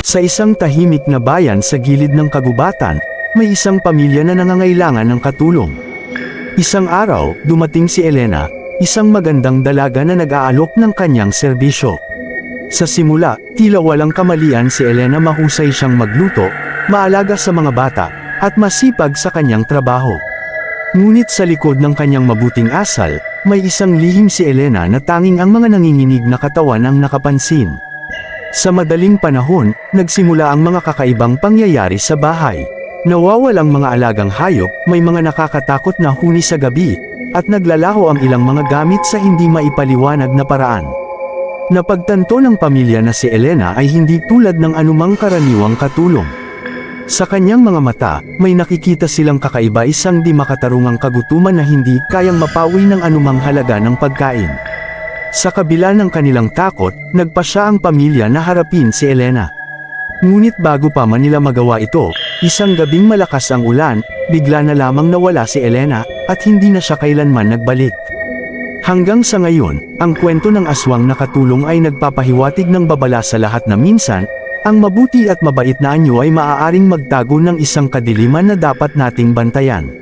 Sa isang tahimik na bayan sa gilid ng kagubatan, may isang pamilya na nangangailangan ng katulong. Isang araw, dumating si Elena, isang magandang dalaga na nag-aalok ng kanyang serbisyo. Sa simula, tila walang kamalian si Elena, mahusay siyang magluto, maalaga sa mga bata, at masipag sa kanyang trabaho. Ngunit sa likod ng kanyang mabuting asal, may isang lihim si Elena na tanging ang mga nanginginig na katawan ang nakapansin. Sa madaling panahon, nagsimula ang mga kakaibang pangyayari sa bahay. Nawawalang mga alagang hayop, may mga nakakatakot na huni sa gabi, at naglalaho ang ilang mga gamit sa hindi maipaliwanag na paraan. Napagtanto ng pamilya na si Elena ay hindi tulad ng anumang karaniwang katulong. Sa kanyang mga mata, may nakikita silang kakaiba, isang di makatarungang kagutuman na hindi kayang mapawi ng anumang halaga ng pagkain. Sa kabila ng kanilang takot, nagpasya ang pamilya na harapin si Elena. Ngunit bago pa man nila magawa ito, isang gabing malakas ang ulan, bigla na lamang nawala si Elena, at hindi na siya kailanman nagbalik. Hanggang sa ngayon, ang kwento ng aswang na katulong ay nagpapahiwatig ng babala sa lahat na minsan, ang mabuti at mabait na anyo ay maaaring magtago ng isang kadiliman na dapat nating bantayan.